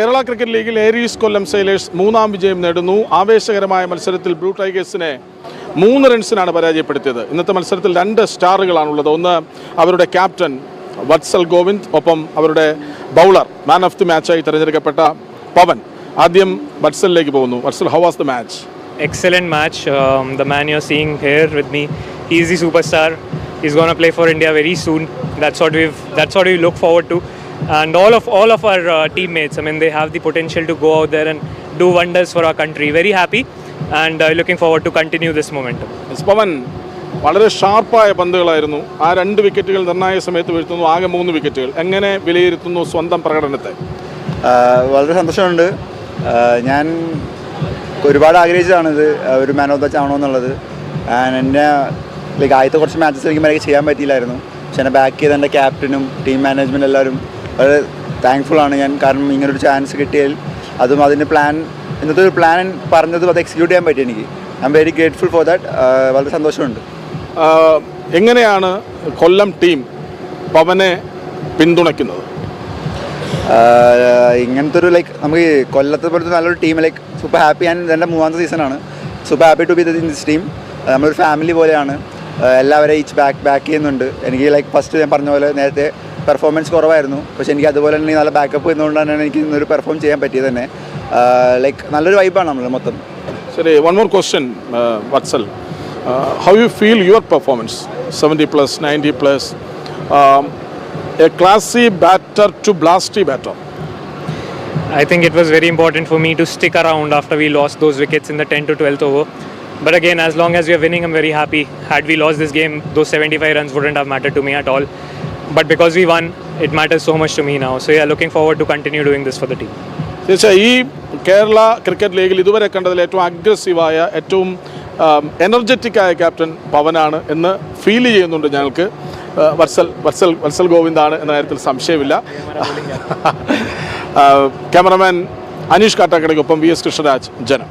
Kerala cricket ലീഗിൽ Aries കൊല്ലം sailors മൂന്നാം വിജയം നേടുന്നു. ആവേശകരമായ മത്സരത്തിൽ ബ്ലൂ ടൈഗേഴ്സിനെ 3 റൺസിനാണ് പരാജയപ്പെടുത്തിയത്. ഇന്നത്തെ മത്സരത്തിൽ 2 സ്റ്റാറുകളാണുള്ളത്. ഒന്ന് അവരുടെ ക്യാപ്റ്റൻ വത്സൽ ഗോവിന്ദ്, ഒപ്പം അവരുടെ ബൗളർ മാൻ ഓഫ് ദി മാച്ചായി തിരഞ്ഞെടുക്കപ്പെട്ട പവൻ. ആദ്യം വത്സലിലേക്ക് പോകുന്നു. Vatsal, how was the match? Excellent match. The man you're seeing here with me, he's the superstar. He's going to play for India very soon. That's what we look forward to. And all of our teammates, I mean, they have the potential to go out there and do wonders for our country. Very happy and looking forward to continue this momentum. പവൻ, വളരെ ഷാർപ്പായ പന്തുകളായിരുന്നു. ആ 2 വിക്കറ്റുകൾ നിർണായക സമയത്ത് വീഴ്ത്തുന്നു. ആകെ 3 വിക്കറ്റുകൾ. എങ്ങനെ വിലയിരുത്തുന്നു സ്വന്തം പ്രകടനത്തെ? വളരെ സന്തോഷമുണ്ട്. ഞാൻ ഒരുപാട് ആഗ്രഹിച്ചതാണിത്, ഒരു മാൻ ഓഫ് ദ മാച്ച് ആവണമെന്നുള്ളത്. എന്നെ ആദ്യത്തെ കുറച്ച് മാച്ചസ് എനിക്ക് ചെയ്യാൻ പറ്റിയില്ലായിരുന്നു. പക്ഷെ എന്നെ ബാക്ക് ചെയ്ത എൻ്റെ ക്യാപ്റ്റനും ടീം മാനേജ്മെൻറ്റ് എല്ലാവരും വളരെ താങ്ക്ഫുള്ളാണ് ഞാൻ. കാരണം ഇങ്ങനൊരു ചാൻസ് കിട്ടിയാൽ അതും അതിൻ്റെ ഇന്നത്തെ ഒരു പ്ലാൻ പറഞ്ഞതും അത് എക്സിക്യൂട്ട് ചെയ്യാൻ പറ്റി എനിക്ക്. I am very grateful for that. വളരെ സന്തോഷമുണ്ട്. എങ്ങനെയാണ് കൊല്ലം ടീം പവനെ പിന്തുണയ്ക്കുന്നത്? ഇങ്ങനത്തെ ഒരു നമുക്ക് കൊല്ലത്തെ പോലത്തെ നല്ലൊരു ടീം സൂപ്പർ ഹാപ്പി. ഞാൻ എൻ്റെ 3ാമത്തെ സീസണാണ്. Super happy to be in this team. നമ്മളൊരു ഫാമിലി പോലെയാണ്. എല്ലാവരെയും ഈച്ച് ബാക്ക് ചെയ്യുന്നുണ്ട്. എനിക്ക് ഫസ്റ്റ് ഞാൻ പറഞ്ഞ പോലെ നേരത്തെ പെർഫോമൻസ് കുറവായിരുന്നു. പക്ഷേ എനിക്ക് അതുപോലെ തന്നെ നല്ല ബാക്കപ്പ് ചെയ്യുന്നതുകൊണ്ടാണ് എനിക്ക് ഇന്നൊരു പെർഫോം ചെയ്യാൻ പറ്റിയത് തന്നെ. നല്ലൊരു വൈബാണ് നമ്മൾ മൊത്തം. ശരി, one more question Vatsal. How you feel your performance? 70+, 90+, a classy batter to blasty batter. I think it was very important for me to stick around after we lost those wickets in the 10th to 12th over. But again, as long as we are winning, I'm very happy. Had we lost this game, those 75 runs wouldn't have mattered to me at all. But because we won, it matters so much to me now. So yeah, looking forward to continue doing this for the team. തീർച്ചയായും ഈ Kerala cricket ലീഗിൽ ഇതുവരെ കണ്ടതിൽ ഏറ്റവും അഗ്രസീവായ, ഏറ്റവും എനർജറ്റിക്കായ captain പവനാണ് എന്ന് feel ചെയ്യുന്നുണ്ട് ഞങ്ങൾക്ക്. വത്സൽ ഗോവിന്ദാണ് എന്ന കാര്യത്തിൽ സംശയമില്ല. ക്യാമറമാൻ അനീഷ് കാട്ടാക്കടയ്ക്കൊപ്പം VS കൃഷ്ണരാജ്, ജനം.